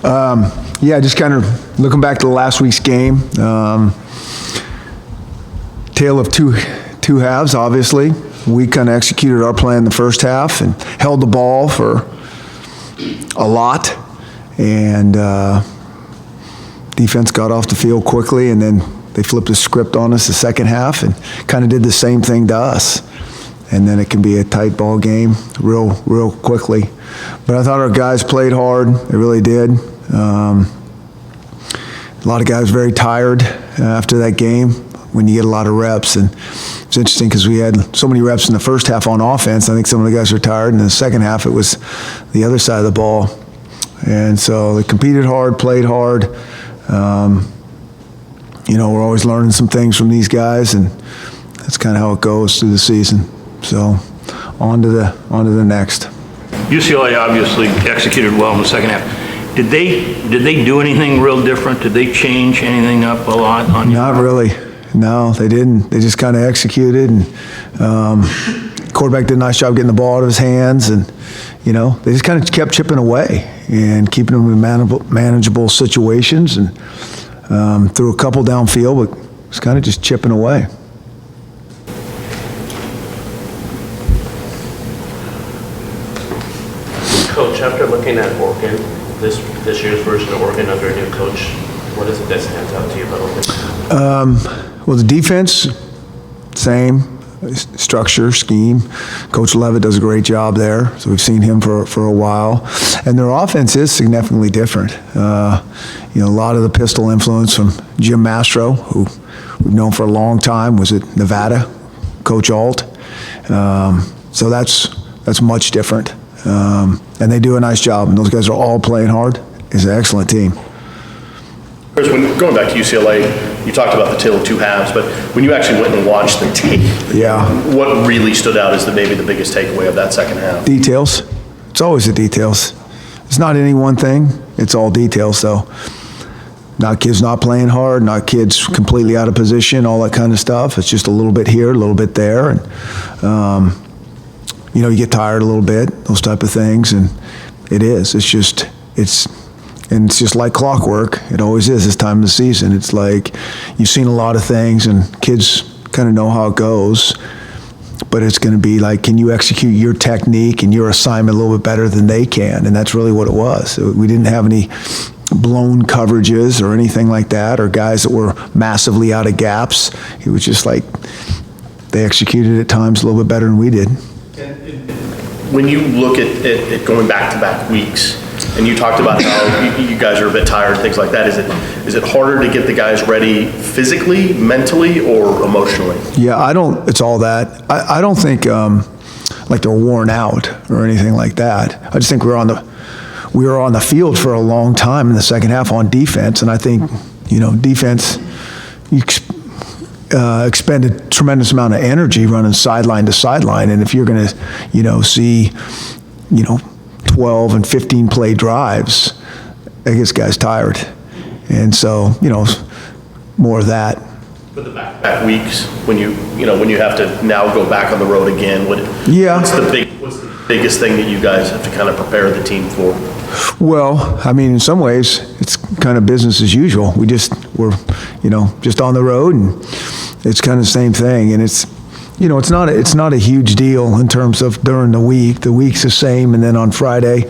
Yeah, just kind of looking back to last week's game. Tale of two halves, obviously. We kind of executed our plan in the first half and held the ball for a lot. And defense got off the field quickly, and then they flipped the script on us the second half and kind of did the same thing to us. And then it can be a tight ball game real quickly. But I thought our guys played hard. They really did. A lot of guys very tired after that game when you get a lot of reps. And it's interesting because we had so many reps in the first half on offense. I think some of the guys were tired. And in the second half, it was the other side of the ball. And so they competed hard, played hard. We're always learning some things from these guys, and that's kind of how it goes through the season. So on to the next. UCLA obviously executed well in the second half. Did they do anything real different? Did they change anything up a lot on you? Not really. No, they didn't. They just kind of executed, and quarterback did a nice job getting the ball out of his hands, and they just kind of kept chipping away and keeping them in manageable situations, and threw a couple downfield, but it's kind of just chipping away. Coach, after looking at Oregon, this year's version of Oregon under a new coach, what is it that stands out to you about Oregon? Well, the defense, same. Structure, scheme. Coach Levitt does a great job there, so we've seen him for a while. And their offense is significantly different. A lot of the pistol influence from Jim Mastro, who we've known for a long time, was at Nevada, Coach Alt. So that's much different. And they do a nice job, and those guys are all playing hard. It's an excellent team. Chris, when going back to UCLA, you talked about the tale of two halves, but when you actually went and watched the tape, what really stood out as maybe the biggest takeaway of that second half? Details. It's always the details. It's not any one thing. It's all details, though. Not kids not playing hard, not kids completely out of position, all that kind of stuff. It's just a little bit here, a little bit there, and you get tired a little bit, those type of things, and it's just like clockwork. It always is this time of the season. It's like you've seen a lot of things, and kids kind of know how it goes, but it's going to be like, can you execute your technique and your assignment a little bit better than they can? And that's really what it was. We didn't have any blown coverages or anything like that, or guys that were massively out of gaps. It was just like they executed at times a little bit better than we did. When you look at going back-to-back weeks, and you talked about how you guys are a bit tired, things like that, is it harder to get the guys ready physically, mentally, or emotionally? Yeah, it's all that. I don't think like they're worn out or anything like that. I just think we were on the field for a long time in the second half on defense, and I think defense, you expended a tremendous amount of energy running sideline to sideline, and if you're going to see 12 and 15 play drives, that gets guys tired. And so, more of that. But the back weeks, when you have to now go back on the road again, what's the biggest thing that you guys have to kind of prepare the team for? Well, I mean, in some ways, it's kind of business as usual. We're just on the road, and it's kind of the same thing. And it's not a huge deal in terms of during the week. The week's the same, and then on Friday,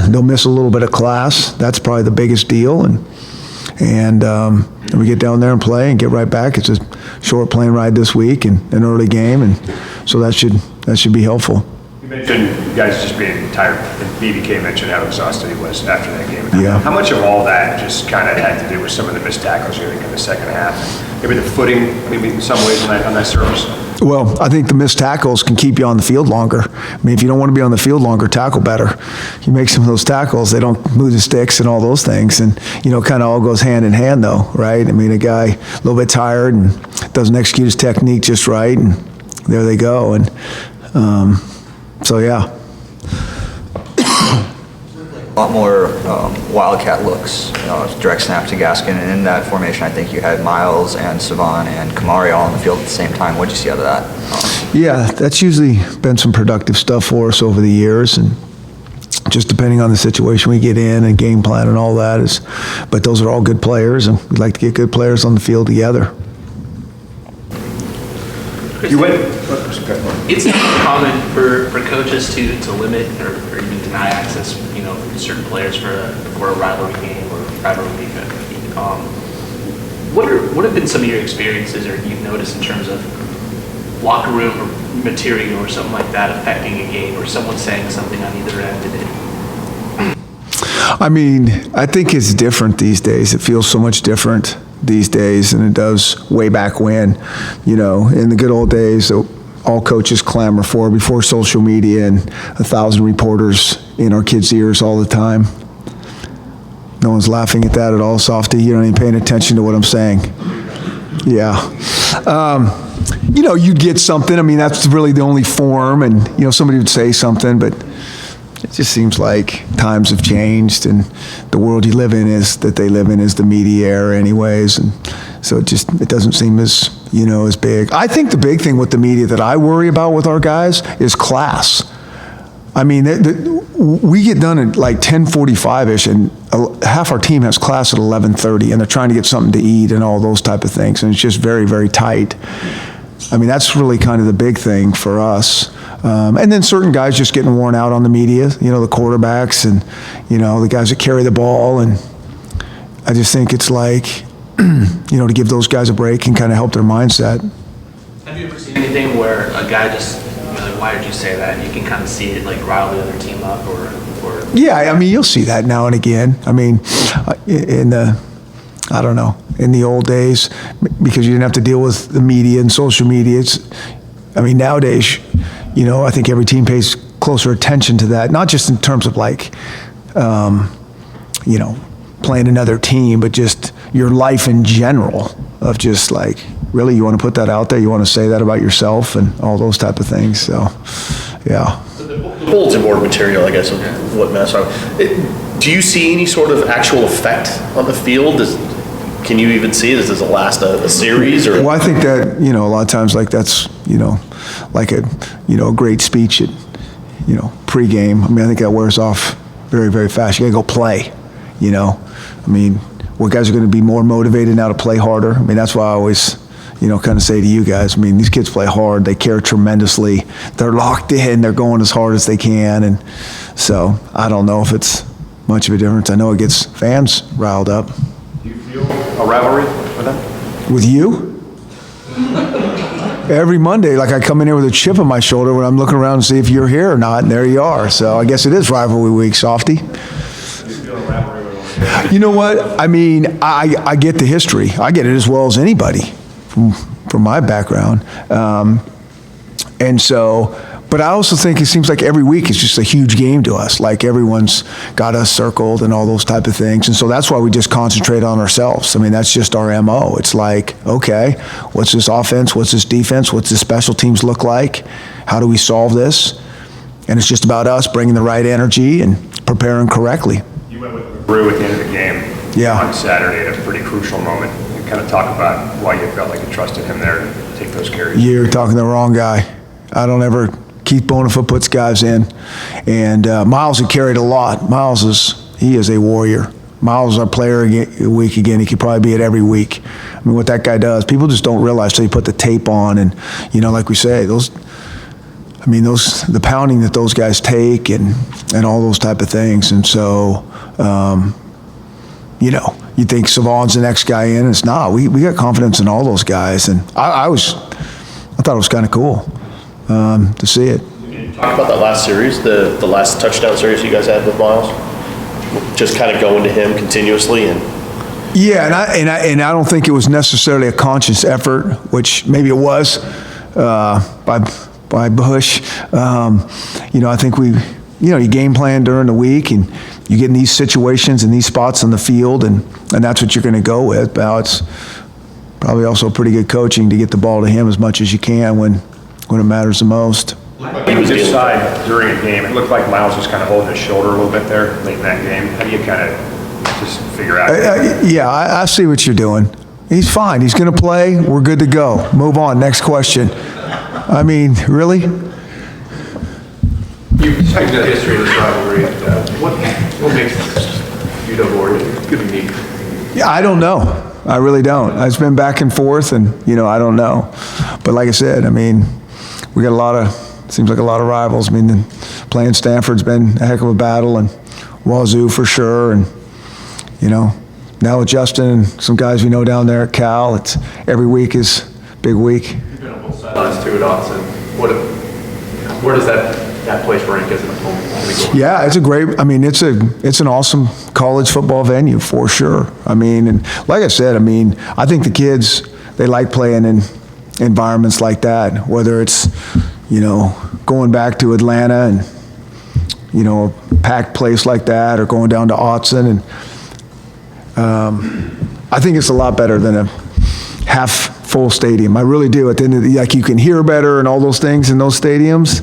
they'll miss a little bit of class. That's probably the biggest deal, and we get down there and play and get right back. It's a short plane ride this week and an early game, and so that should be helpful. You mentioned you guys just being tired, and BBK mentioned how exhausted he was after that game. Yeah. How much of all that just kind of had to do with some of the missed tackles you think in the second half? Maybe the footing, maybe in some ways on that surface? Well, I think the missed tackles can keep you on the field longer. I mean, if you don't want to be on the field longer, tackle better. You make some of those tackles, they don't move the sticks and all those things, and kind of all goes hand in hand, though, right? I mean, a guy a little bit tired and doesn't execute his technique just right, and there they go. And so, yeah. A lot more wildcat looks, direct snap to Gaskin, and in that formation I think you had Miles and Savan and Kamari all on the field at the same time. What did you see out of that? Yeah, that's usually been some productive stuff for us over the years, and just depending on the situation we get in and game plan and all that but those are all good players, and we'd like to get good players on the field together. You went, It's not common for coaches to limit or even deny access, to certain players for a rivalry game or rivalry week. What have been some of your experiences or you've noticed in terms of locker room or material or something like that affecting a game, or someone saying something on either end of it? I mean, I think it's different these days. It feels so much different these days than it does way back when. In the good old days, all coaches clamor for before social media and 1,000 reporters in our kids' ears all the time. No one's laughing at that at all, Softy. You're not even paying attention to what I'm saying. Yeah. You'd get something. I mean, that's really the only form, and, somebody would say something, but it just seems like times have changed, and the world they live in is the media era anyways, and so it doesn't seem as big. I think the big thing with the media that I worry about with our guys is class. I mean, we get done at like 10:45-ish, and half our team has class at 11:30, and they're trying to get something to eat and all those type of things, and it's just very, very tight. I mean, that's really kind of the big thing for us. And then certain guys just getting worn out on the media, the quarterbacks and, the guys that carry the ball. And I just think it's like, to give those guys a break and kind of help their mindset. Have you ever seen anything where a guy just, like, why did you say that? You can kind of see it, like, rile the other team up or... Yeah, I mean, you'll see that now and again. I mean, in the old days, because you didn't have to deal with the media and social media, nowadays, I think every team pays closer attention to that, not just in terms of like, playing another team, but just your life in general of just like, really, you want to put that out there? You want to say that about yourself and all those type of things. So, yeah. The bulletin board material, I guess, of what matters. Do you see any sort of actual effect on the field? Can you even see it? Does it last a series? Or? Well, I think that, a lot of times, like that's, like a great speech at, pregame. I mean, I think that wears off very, very fast. You got to go play, I mean, what guys are going to be more motivated now to play harder. I mean, that's why I always, kind of say to you guys, I mean, these kids play hard. They care tremendously. They're locked in. They're going as hard as they can. And so I don't know if it's much of a difference. I know it gets fans riled up. do you feel a rivalry with them? With you? Every Monday, like I come in here with a chip on my shoulder when I'm looking around to see if you're here or not, and there you are. So I guess it is rivalry week, Softy. You know what? I mean, I get the history. I get it as well as anybody from my background. And so, but I also think it seems like every week is just a huge game to us. Like everyone's got us circled and all those type of things. And so that's why we just concentrate on ourselves. I mean, that's just our MO. It's like, okay, what's this offense? What's this defense? What's this special teams look like? How do we solve this? And it's just about us bringing the right energy and preparing correctly. You went with Brew at the end of the game on Saturday at a pretty crucial moment. And kind of talk about why you felt like you trusted him there to take those carries. You're talking to the wrong guy. I don't ever... Keith Bonifa puts guys in, and Miles had carried a lot. Miles is a warrior. Miles is our player a week again. He could probably be it every week. I mean, what that guy does, people just don't realize till you put the tape on, and like we say, the pounding that those guys take and all those type of things. And so, you think Savon's the next guy in, and it's not. We got confidence in all those guys, and I thought it was kind of cool. To see it. Talk about that last series, the last touchdown series you guys had with Miles. Just kind of going to him continuously and. Yeah, and I don't think it was necessarily a conscious effort, which maybe it was by Bush. I think you game plan during the week and you get in these situations and these spots on the field, and that's what you're going to go with. But it's probably also pretty good coaching to get the ball to him as much as you can when it matters the most. He was this side during a game. It looked like Miles was kind of holding his shoulder a little bit there late in that game. How do you kind of just figure out? I see what you're doing. He's fine. He's going to play. We're good to go. Move on. Next question. I mean, really? You Talking about the history of this rivalry, what makes UW-Oregon unique? Yeah, I don't know. I really don't. It's been back and forth, and, I don't know. But like I said, I mean, we got seems like a lot of rivals. I mean, playing Stanford's been a heck of a battle, and Wazoo for sure, and, now with Justin and some guys we know down there at Cal, it's every week is big week. You've been on both sidelines too at Autzen. Where does that place rank as an opponent? Yeah, it's a great. I mean, it's an awesome college football venue for sure. I mean, and like I said, I think the kids, they like playing in environments like that. Whether it's going back to Atlanta and a packed place like that, or going down to Autzen, and I think it's a lot better than a half full stadium. I really do. At the end of you can hear better and all those things in those stadiums.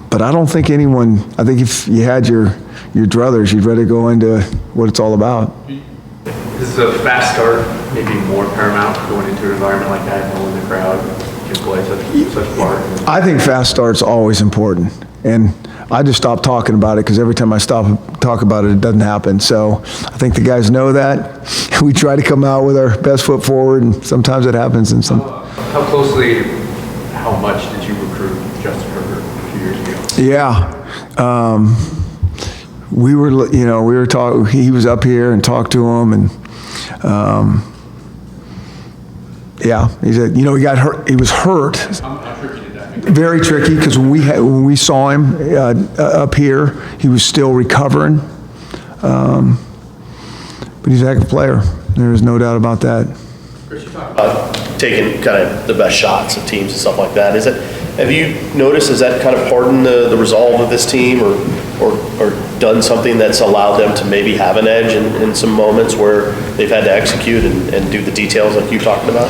But I don't think anyone, I think if you had your druthers, you'd rather go into what it's all about. Is a fast start maybe more paramount going into an environment like that, knowing the crowd can play such part? I think fast start's always important. And I just stopped talking about it because every time I talk about it, it doesn't happen. So I think the guys know that. We try to come out with our best foot forward, and sometimes it happens. And How much did you recruit Justin Herbert a few years ago? Yeah. We were talking, he was up here and talked to him, and he said, he got hurt, he was hurt. I'm tricky to that. Very tricky, because when we saw him up here, he was still recovering. But he's a heck of a player. There is no doubt about that. Chris, you talk about taking kind of the best shots of teams and stuff like that. Have you noticed, has that kind of hardened the resolve of this team, or done something that's allowed them to maybe have an edge in some moments where they've had to execute and do the details like you talked about?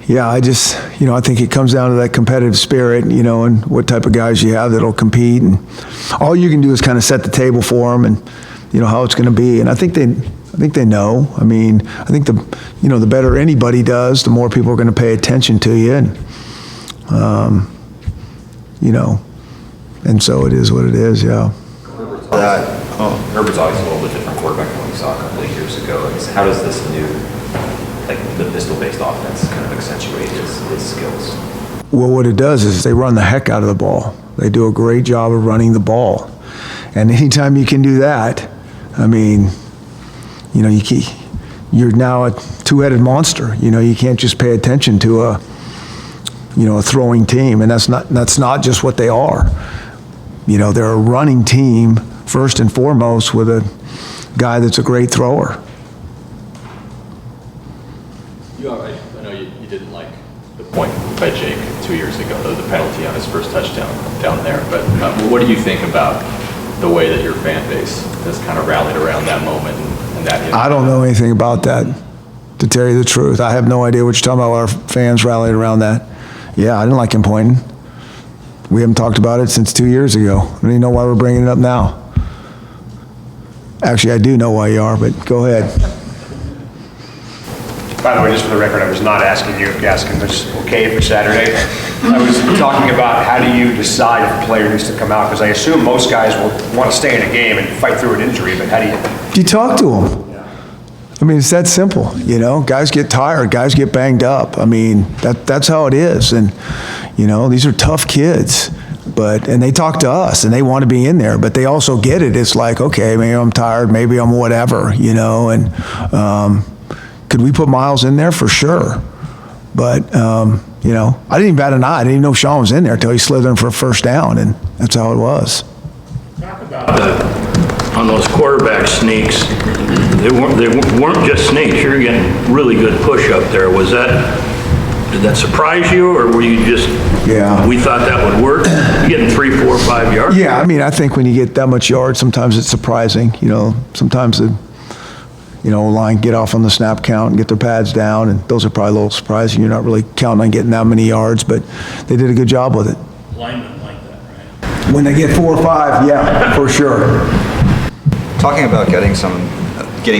Yeah, I think it comes down to that competitive spirit, and what type of guys you have that'll compete, and all you can do is kind of set the table for them, and how it's going to be. And I think they know. I think the better anybody does, the more people are going to pay attention to you, and and so it is what it is. Yeah. Herbert's obviously a little bit different quarterback than we saw a couple of years ago. How does this new, the pistol-based offense kind of accentuate his skills? Well, what it does is they run the heck out of the ball. They do a great job of running the ball. And anytime you can do that, you're now a two-headed monster. You can't just pay attention to a throwing team, and that's not just what they are. They're a running team first and foremost, with a guy that's a great thrower. I know you didn't like the point by Jake 2 years ago, the penalty on his first touchdown down there, but what do you think about the way that your fan base has kind of rallied around that moment and that? I don't know anything about that, to tell you the truth. I have no idea what you're talking about. Our fans rallied around that. Yeah, I didn't like him pointing. We haven't talked about it since 2 years ago. I don't even know why we're bringing it up now. Actually, I do know why you are, but go ahead. By the way, just for the record, I was not asking you if Gaskin was okay for Saturday. I was talking about how do you decide if a player needs to come out, because I assume most guys will want to stay in a game and fight through an injury, but how do you? You talk to them. It's that simple, Guys get tired, guys get banged up. That's how it is. And, these are tough kids, and they talk to us, and they want to be in there, but they also get it. It's like, okay, maybe I'm tired, maybe I'm whatever, and could we put Miles in there? For sure. But, I didn't even bat an eye. I didn't even know Sean was in there until he slithered in for a first down, and that's how it was. Talk about on those quarterback sneaks, they weren't just sneaks. You're getting really good push up there. Did that surprise you, or were you just? Yeah. We thought that would work. You're getting 3, 4, 5 yards. Yeah, I think when you get that much yards, sometimes it's surprising. Sometimes the line get off on the snap count and get their pads down, and those are probably a little surprising. You're not really counting on getting that many yards, but they did a good job with it. Linemen like that, right? When they get 4 or 5, yeah, for sure. Talking about getting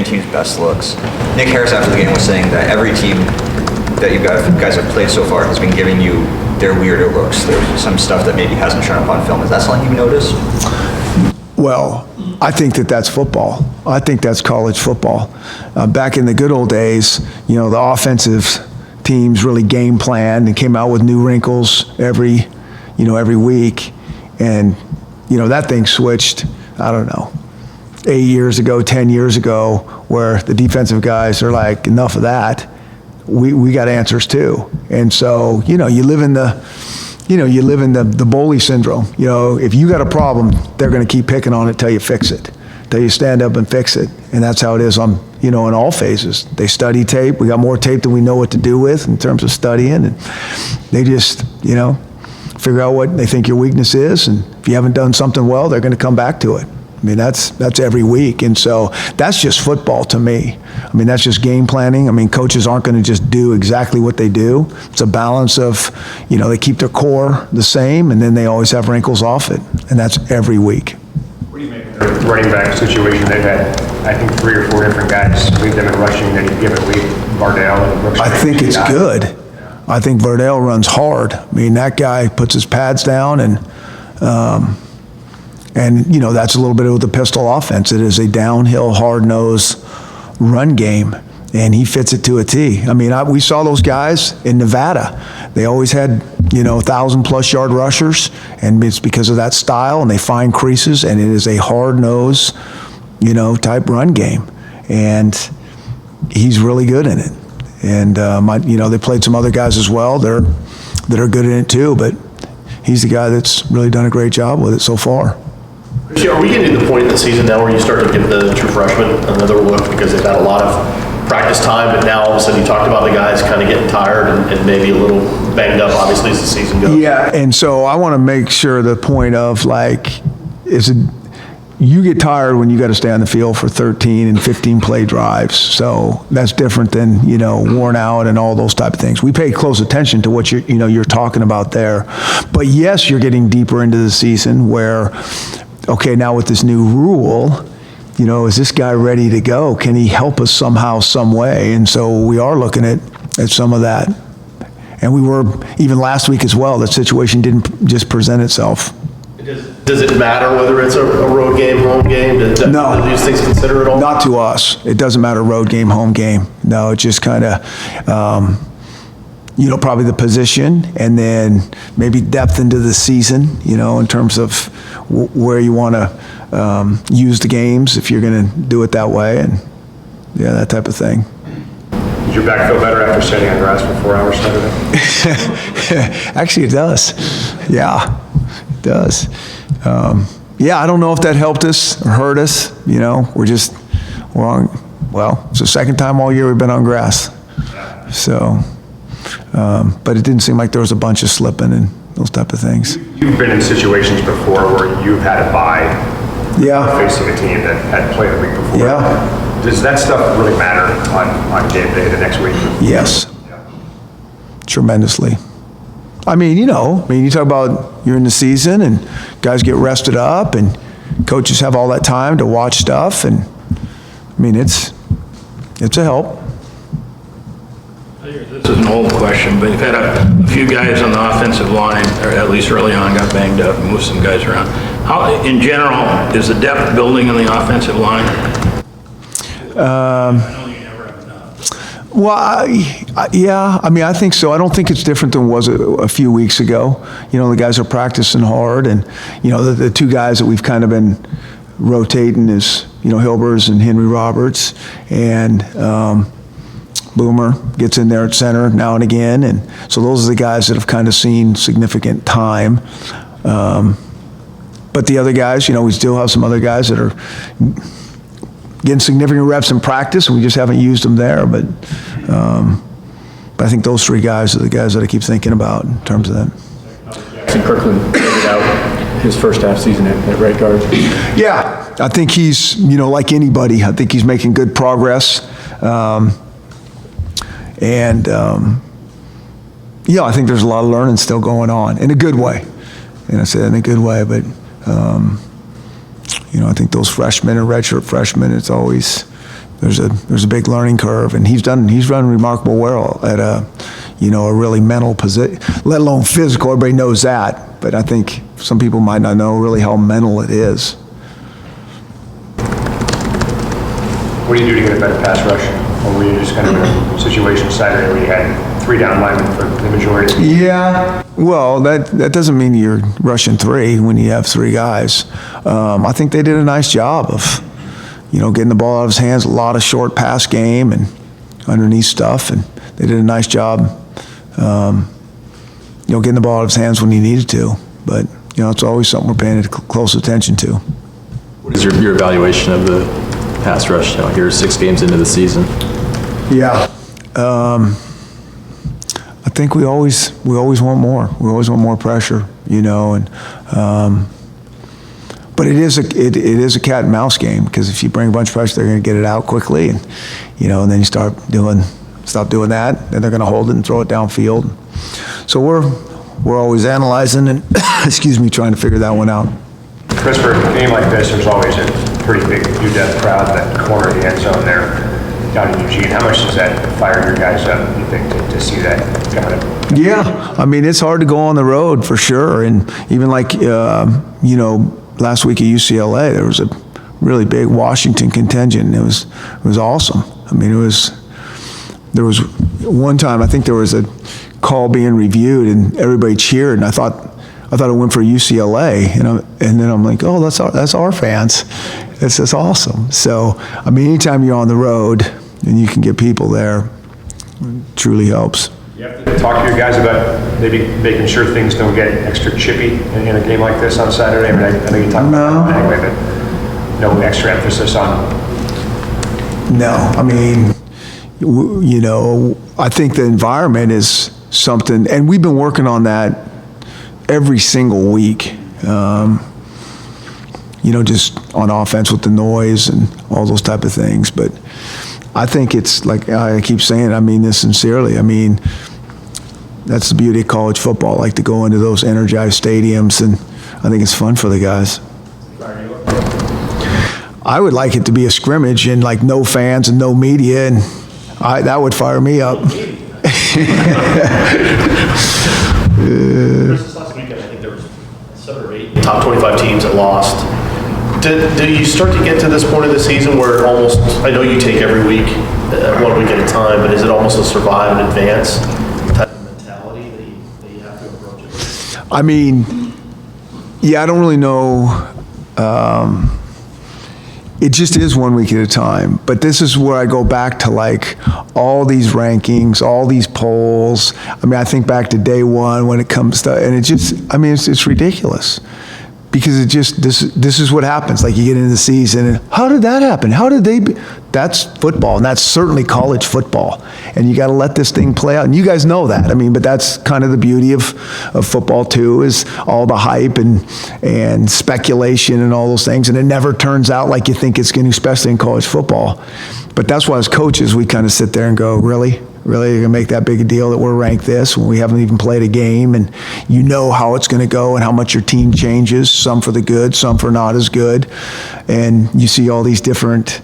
teams' best looks, Nick Harris after the game was saying that every team that you guys have played so far has been giving you their weirder looks. There's some stuff that maybe hasn't shown up on film. Is that something you've noticed? Well, I think that's football. I think that's college football. Back in the good old days, the offensive teams really game planned and came out with new wrinkles every week. And, that thing switched, I don't know, 8 years ago, 10 years ago, where the defensive guys are like, enough of that. We got answers too. And so, you live in the bully syndrome. If you got a problem, they're going to keep picking on it till you fix it, till you stand up and fix it. And that's how it is on, in all phases. They study tape. We got more tape than we know what to do with in terms of studying. And they just, figure out what they think your weakness is. And if you haven't done something well, they're going to come back to it. I mean, that's every week. And so that's just football to me. I mean, that's just game planning. I mean, coaches aren't going to just do exactly what they do. It's a balance of, they keep their core the same, and then they always have wrinkles off it. And that's every week. What do you make of the running back situation? They've had, I think, 3 or 4 different guys lead them in rushing that you give it lead, Vardell and Brooks. I think it's good. I think Vardell runs hard. I mean, that guy puts his pads down, and that's a little bit of the pistol offense. It is a downhill, hard-nosed run game, and he fits it to a T. I mean, we saw those guys in Nevada. They always had, 1,000-plus yard rushers, and it's because of that style, and they find creases, and it is a hard-nosed, type run game. And he's really good in it. And, they played some other guys as well that are good in it too, but he's the guy that's really done a great job with it so far. Are we getting to the point in the season now where you start to give the true freshmen another look because they've had a lot of practice time, but now all of a sudden you talked about the guys kind of getting tired and maybe a little banged up, obviously, as the season goes? Yeah, and so I want to make sure the point of, you get tired when you got to stay on the field for 13 and 15 play drives. So that's different than, worn out and all those type of things. We pay close attention to what you're talking about there. But yes, you're getting deeper into the season where, okay, now with this new rule, is this guy ready to go? Can he help us somehow, some way? And so we are looking at some of that. And we were, even last week as well, that situation didn't just present itself. Does it matter whether it's a road game, home game? No. Do these things consider it all? Not to us. It doesn't matter road game, home game. No, it just kind of, probably the position and then maybe depth into the season, in terms of where you want to use the games if you're going to do it that way, and that type of thing. Did your back feel better after sitting on grass for 4 hours Saturday? Actually, it does. Yeah, it does. I don't know if that helped us or hurt us. We're on, it's the second time all year we've been on grass. So, but it didn't seem like there was a bunch of slipping and those type of things. You've been in situations before where you've had to buy facing a team that had played the week before. Yeah. Does that stuff really matter on game day the next week? Yes. Tremendously. I mean, you talk about you're in the season and guys get rested up and coaches have all that time to watch stuff, and I mean, it's a help. This is an old question, but you've had a few guys on the offensive line, or at least early on, got banged up and moved some guys around. How, in general, is the depth building on the offensive line? I know you never have enough. Well, I think so. I don't think it's different than it was a few weeks ago. The guys are practicing hard, and, the 2 guys that we've kind of been rotating is, Hilbers and Henry Roberts, and Boomer gets in there at center now and again, and so those are the guys that have kind of seen significant time. But the other guys, we still have some other guys that are getting significant reps in practice, and we just haven't used them there. But I think those 3 guys are the guys that I keep thinking about in terms of that. Jackson Kirkland figured out his first half season at right guard. Yeah, I think he's, like anybody, I think he's making good progress. I think there's a lot of learning still going on in a good way. And I said in a good way, but, I think those freshmen and redshirt freshmen, it's always, there's a big learning curve, and he's run remarkable well at a really mental position, let alone physical. Everybody knows that, but I think some people might not know really how mental it is. What do you do to get a better pass rush? Or were you just kind of in a situation Saturday where you had 3 down linemen for the majority? Yeah, well, that doesn't mean you're rushing 3 when you have 3 guys. I think they did a nice job of, getting the ball out of his hands, a lot of short pass game and underneath stuff, and they did a nice job, getting the ball out of his hands when he needed to. But, it's always something we're paying close attention to. What is your evaluation of the pass rush now? Here, 6 games into the season. Yeah. I think we always want more. We always want more pressure, and but it is a cat and mouse game, because if you bring a bunch of pressure, they're going to get it out quickly, and and then you stop doing that, then they're going to hold it and throw it downfield. So we're always analyzing and trying to figure that one out. Chris, for a game like this, there's always a pretty big UW crowd that corner of the end zone there down in Eugene. How much does that fire your guys up, you think, to see that coming up? Yeah, I mean, it's hard to go on the road for sure, and even like last week at UCLA, there was a really big Washington contingent. It was awesome. I mean, there was one time, I think there was a call being reviewed and everybody cheered, and I thought it went for UCLA, and then I'm like, oh, that's our fans. It's just awesome. So, I mean, anytime you're on the road and you can get people there, it truly helps. You have to talk to your guys about maybe making sure things don't get extra chippy in a game like this on Saturday. I mean, I know you talked about that anyway, but no extra emphasis on. No, I mean, I think the environment is something, and we've been working on that every single week. Just on offense with the noise and all those type of things. But I think it's like I keep saying, I mean this sincerely. I mean, that's the beauty of college football. I like to go into those energized stadiums, and I think it's fun for the guys. I would like it to be a scrimmage and like no fans and no media, and that would fire me up. This last weekend, I think there was 7 or 8 Top 25 teams that lost. Do you start to get to this point of the season where almost, I know you take every week, 1 week at a time, but is it almost a survive and advance type of mentality that you have to approach it? I mean, yeah, I don't really know. It just is 1 week at a time. But this is where I go back to like all these rankings, all these polls. I mean, I think back to day one when it comes to, and it just, I mean, it's ridiculous. Because it just, this is what happens. Like you get into the season and how did that happen? How did they, that's football, and that's certainly college football. And you got to let this thing play out. And you guys know that. I mean, but that's kind of the beauty of football too, is all the hype and speculation and all those things. And it never turns out like you think it's going to, especially in college football. But that's why as coaches, we kind of sit there and go, really? Really, you're going to make that big a deal that we're ranked this when we haven't even played a game, and you know how it's going to go and how much your team changes, some for the good, some for not as good. And you see all these different,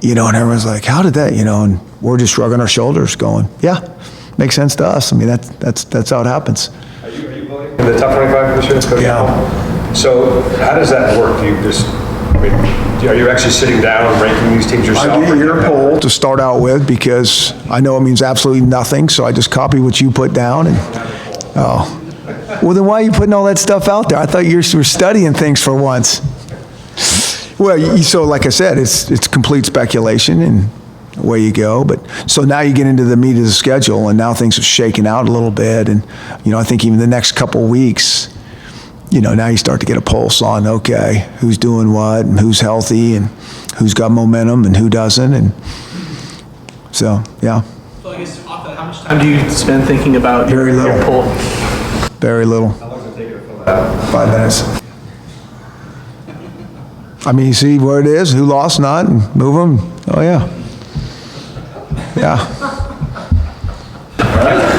and everyone's like, how did that, and we're just shrugging our shoulders going, yeah, makes sense to us. I mean, that's how it happens. Are you voting in the top 25 this year? Yeah. So how does that work? Do you just, are you actually sitting down and ranking these teams yourself? I get your poll to start out with because I know it means absolutely nothing, so I just copy what you put down. And well, then why are you putting all that stuff out there? I thought you were studying things for once. Well, so like I said, it's complete speculation, and away you go. But so now you get into the meat of the schedule, and now things have shaken out a little bit. And I think even the next couple weeks, now you start to get a pulse on, okay, who's doing what and who's healthy and who's got momentum and who doesn't. And so, yeah. So I guess off that, how much time do you spend thinking about Very your little. poll? Very little. How long does it take you to fill that? 5 minutes. I mean, you see where it is, who lost, not, and move them. Oh, yeah. Yeah.